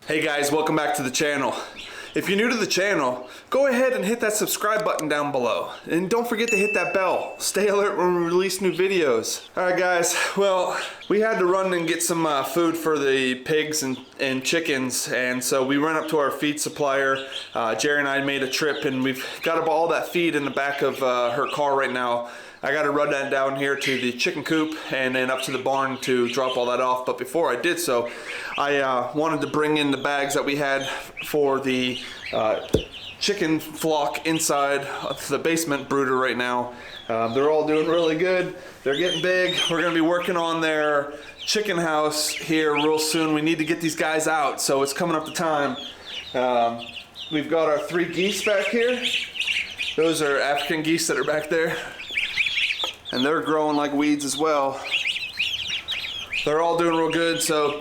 Hey guys, welcome back to the channel. If you're new to the channel, go ahead and hit that subscribe button down below. And don't forget to hit that bell. Stay alert when we release new videos. Alright guys, well, we had to run and get some food for the pigs and chickens, and so we went up to our feed supplier. Jerry and I made a trip, and we've got all that feed in the back of her car right now. I got to run that down here to the chicken coop and then up to the barn to drop all that off. But before I did so, I wanted to bring in the bags that we had for the chicken flock inside the basement brooder right now. They're all doing really good. They're getting big. We're going to be working on their chicken house here real soon. We need to get these guys out, so it's coming up to time. We've got our 3 geese back here. Those are African geese that are back there. And they're growing like weeds as well. They're all doing real good. So,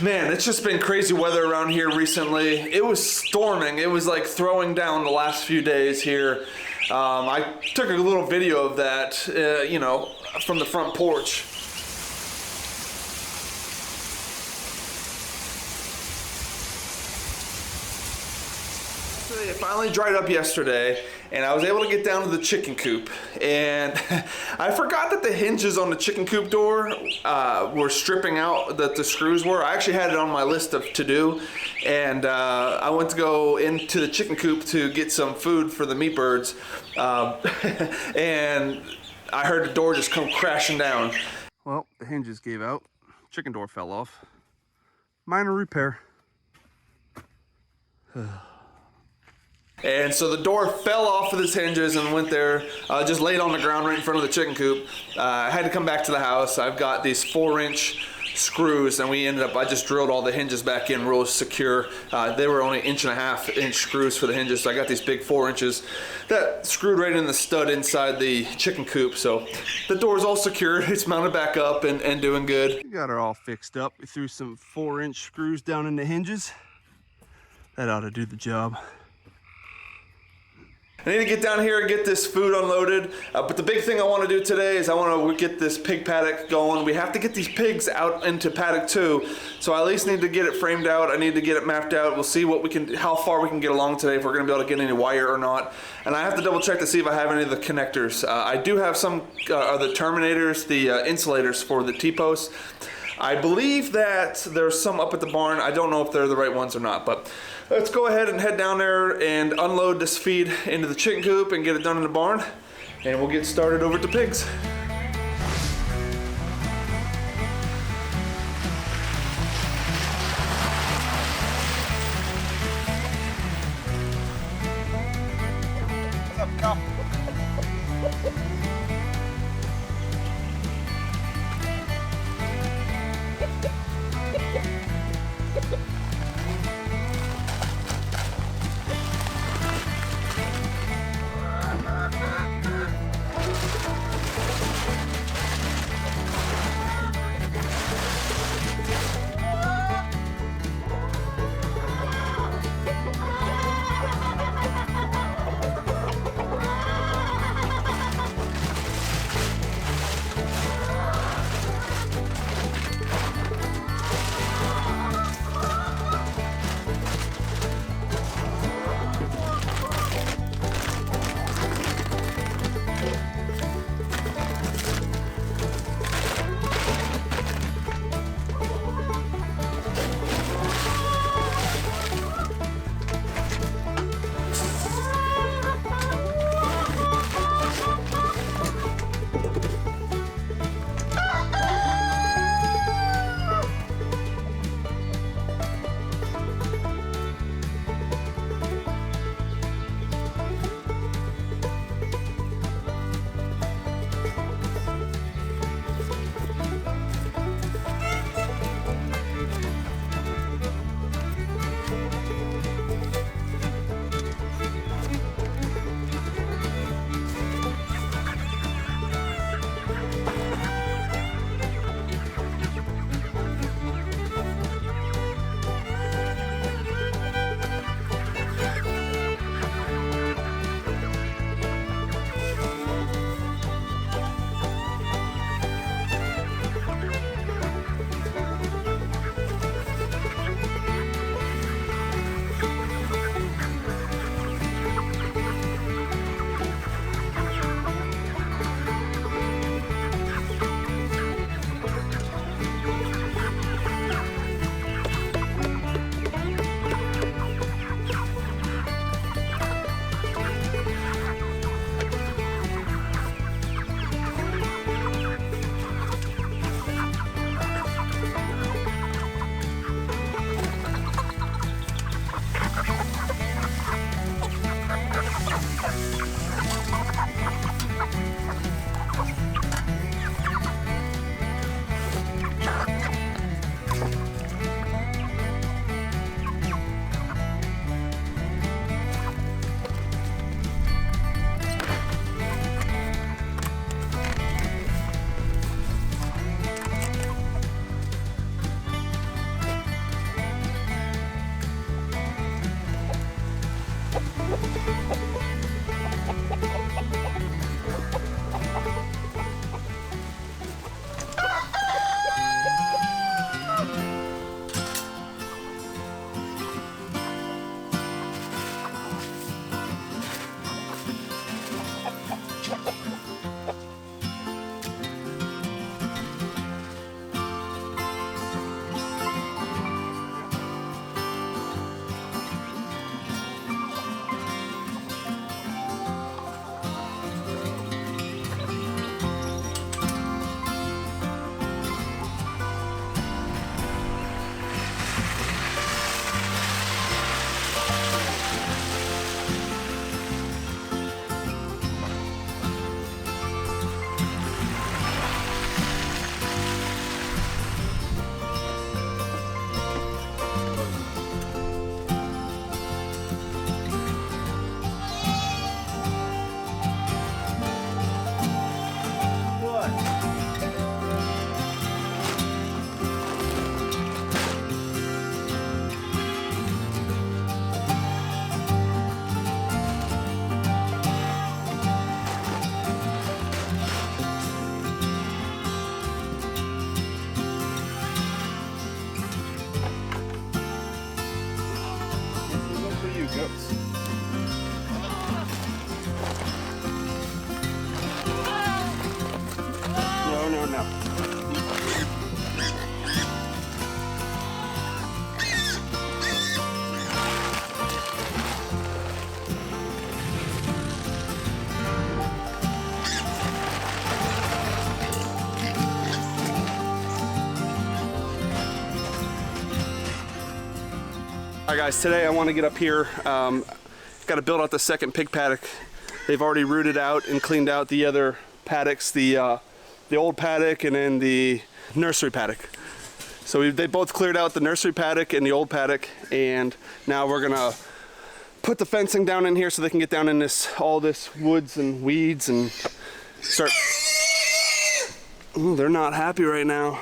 man, it's just been crazy weather around here recently. It was storming. It was like throwing down the last few days here. I took a little video of that, you know, from the front porch. It finally dried up yesterday, and I was able to get down to the chicken coop, and I forgot that the hinges on the chicken coop door were stripping out, that the screws were. I actually had it on my list of to do, and I went to go into the chicken coop to get some food for the meat birds, and I heard the door just come crashing down. Well, the hinges gave out. Chicken door fell off. Minor repair. And so the door fell off of its hinges and went there, just laid on the ground right in front of the chicken coop. I had to come back to the house. I've got these 4-inch screws, and I just drilled all the hinges back in real secure. They were only 1.5-inch screws for the hinges, so I got these big 4 inches that screwed right in the stud inside the chicken coop. So the door's all secured. It's mounted back up and doing good. We got her all fixed up. We threw some 4-inch screws down in the hinges. That ought to do the job. I need to get down here and get this food unloaded, but the big thing I want to do today is I want to get this pig paddock going. We have to get these pigs out into paddock too, so I at least need to get it framed out. I need to get it mapped out. We'll see how far we can get along today, if we're going to be able to get any wire or not. And I have to double check to see if I have any of the connectors. I do have some the terminators, the insulators for the T-posts. I believe that there's some up at the barn. I don't know if they're the right ones or not, but let's go ahead and head down there and unload this feed into the chicken coop and get it done in the barn, and we'll get started over at the pigs. What's up, Cup? now. All right guys, today I want to get up here, got to build out the second pig paddock. They've already rooted out and cleaned out the other paddocks, the old paddock and then the nursery paddock. So they both cleared out the nursery paddock and the old paddock, and now we're gonna put the fencing down in here so they can get down in all this woods and weeds and start. Ooh, they're not happy right now.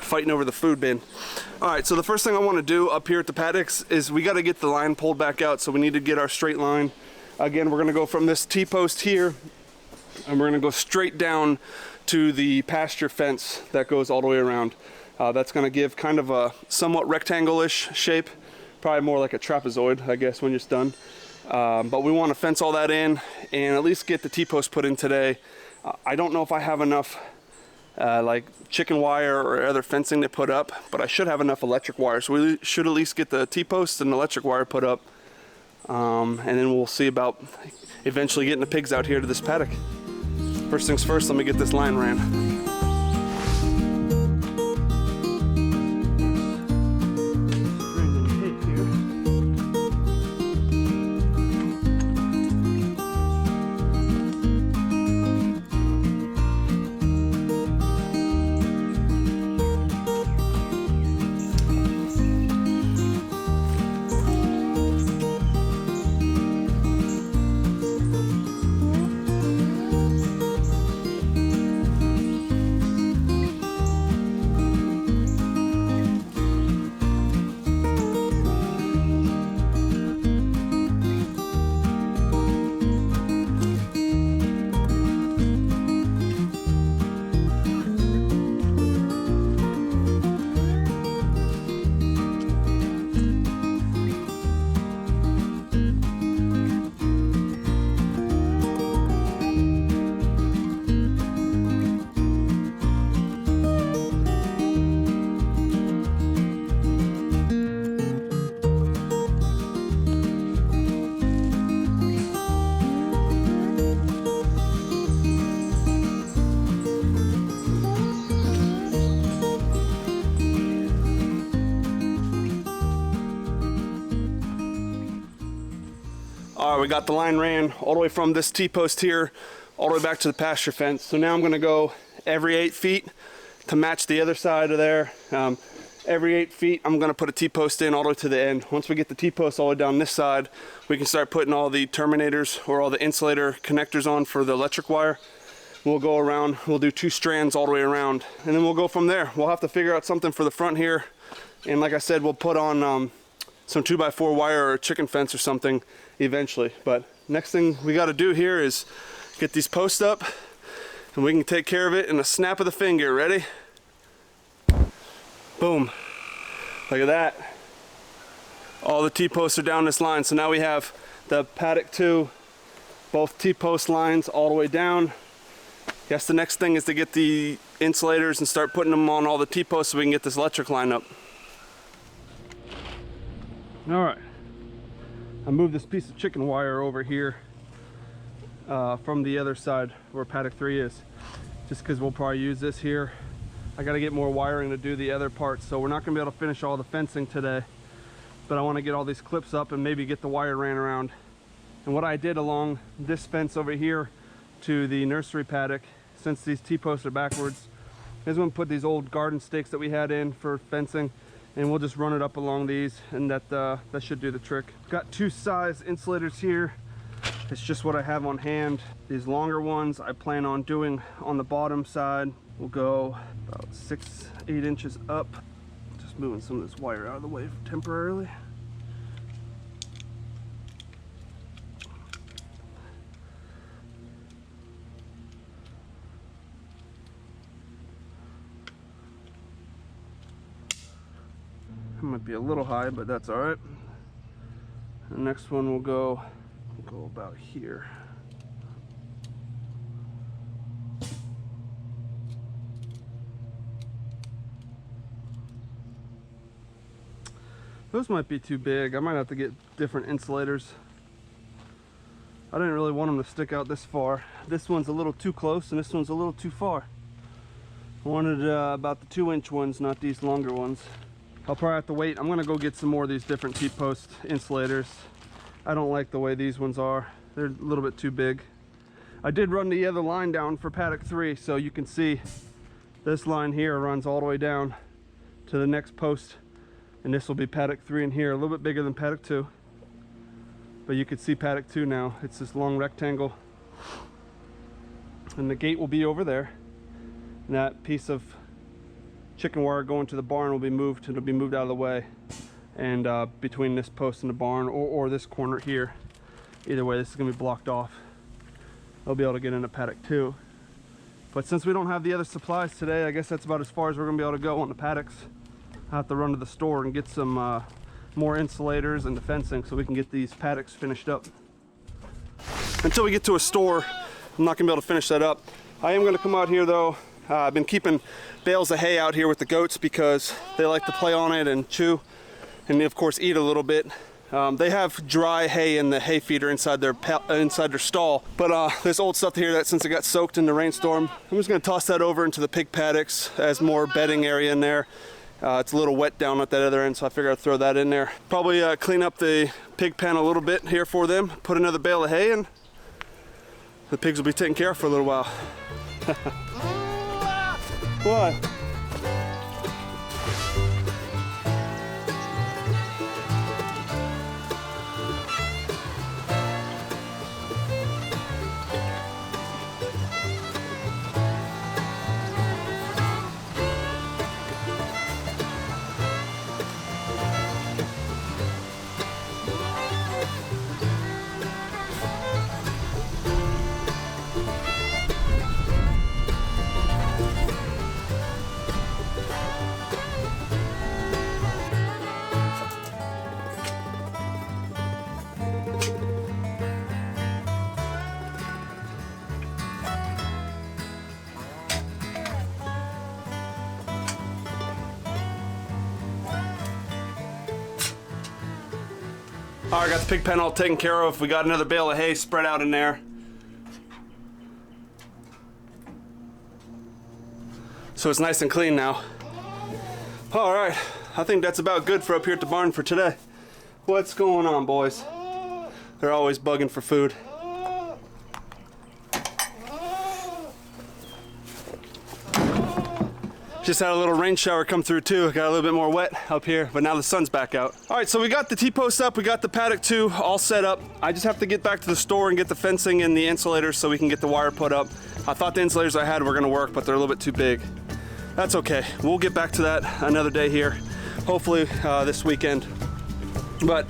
Fighting over the food bin. All right, so the first thing I want to do up here at the paddocks is we got to get the line pulled back out, so we need to get our straight line. Again, we're going to go from this T-post here, and we're going to go straight down to the pasture fence that goes all the way around. That's going to give kind of a somewhat rectangle-ish shape, probably more like a trapezoid, I guess, when it's done. But we want to fence all that in and at least get the T-post put in today. I don't know if I have enough like chicken wire or other fencing to put up, but I should have enough electric wire, so we should at least get the T-post and electric wire put up, and then we'll see about eventually getting the pigs out here to this paddock. First things first, let me get this line ran. All right, we got the line ran all the way from this T-post here all the way back to the pasture fence. So now I'm going to go every 8 feet to match the other side of there. Every 8 feet, I'm going to put a T-post in all the way to the end. Once we get the T-post all the way down this side, we can start putting all the terminators or all the insulator connectors on for the electric wire. We'll go around, we'll do 2 strands all the way around, and then we'll go from there. We'll have to figure out something for the front here. And like I said, we'll put on some 2x4 wire or a chicken fence or something eventually. But next thing we got to do here is get these posts up, and we can take care of it in a snap of the finger. Ready? Boom. Look at that. All the T-posts are down this line. So now we have the paddock 2, both T-post lines all the way down. Guess the next thing is to get the insulators and start putting them on all the T-posts so we can get this electric line up. All right, I moved this piece of chicken wire over here from the other side where paddock 3 is, just because we'll probably use this here. I got to get more wiring to do the other parts, so we're not going to be able to finish all the fencing today, but I want to get all these clips up and maybe get the wire ran around. And what I did along this fence over here to the nursery paddock, since these T-posts are backwards, is going to put these old garden stakes that we had in for fencing, and we'll just run it up along these, and that should do the trick. Got 2 size insulators here. It's just what I have on hand. These longer ones I plan on doing on the bottom side. We'll go about 6-8 inches up. Just moving some of this wire out of the way temporarily. Might be a little high, but that's all right. The next one will go about here. Those might be too big. I might have to get different insulators. I didn't really want them to stick out this far. This one's a little too close and this one's a little too far. I wanted about the 2-inch ones, not these longer ones. I'll probably have to wait. I'm gonna go get some more of these different T-post insulators. I don't like the way these ones are. They're a little bit too big. I did run the other line down for Paddock 3, so you can see this line here runs all the way down to the next post, and this will be Paddock 3 in here, a little bit bigger than Paddock 2. But you can see Paddock 2 now. It's this long rectangle. And the gate will be over there. And that piece of chicken wire going to the barn will be moved. It'll be moved out of the way. And between this post and the barn, or this corner here, either way, this is gonna be blocked off. I'll be able to get into Paddock 2. But since we don't have the other supplies today, I guess that's about as far as we're gonna be able to go on the paddocks. I'll have to run to the store and get some more insulators and the fencing so we can get these paddocks finished up. Until we get to a store, I'm not gonna be able to finish that up. I am gonna come out here though. I've been keeping bales of hay out here with the goats because they like to play on it and chew, and they of course eat a little bit. They have dry hay in the hay feeder inside their stall, but there's old stuff here that since it got soaked in the rainstorm, I'm just gonna toss that over into the pig paddocks as more bedding area in there. It's a little wet down at that other end, so I figured I'd throw that in there. Probably clean up the pig pen a little bit here for them, put another bale of hay in. The pigs will be taken care of for a little while. What? All right, got the pig pen all taken care of. We got another bale of hay spread out in there. So it's nice and clean now. All right, I think that's about good for up here at the barn for today. What's going on, boys? They're always bugging for food. Just had a little rain shower come through too. Got a little bit more wet up here, but now the sun's back out. All right, so we got the T-post up, we got the Paddock 2 all set up. I just have to get back to the store and get the fencing and the insulators so we can get the wire put up. I thought the insulators I had were gonna work, but they're a little bit too big. That's okay, we'll get back to that another day here, hopefully this weekend. But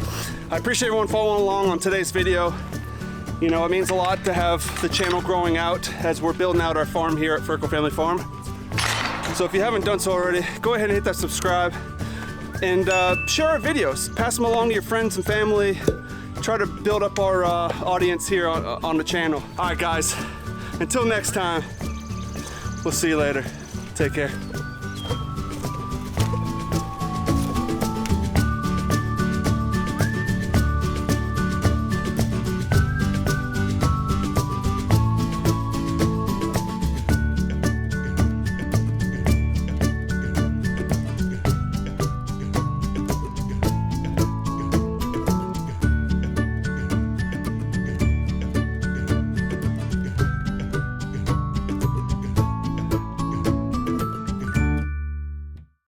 I appreciate everyone following along on today's video. You know, it means a lot to have the channel growing out as we're building out our farm here at Ferko Family Farm. So if you haven't done so already, go ahead and hit that subscribe and share our videos. Pass them along to your friends and family. Try to build up our audience here on the channel. All right, guys, until next time, we'll see you later. Take care.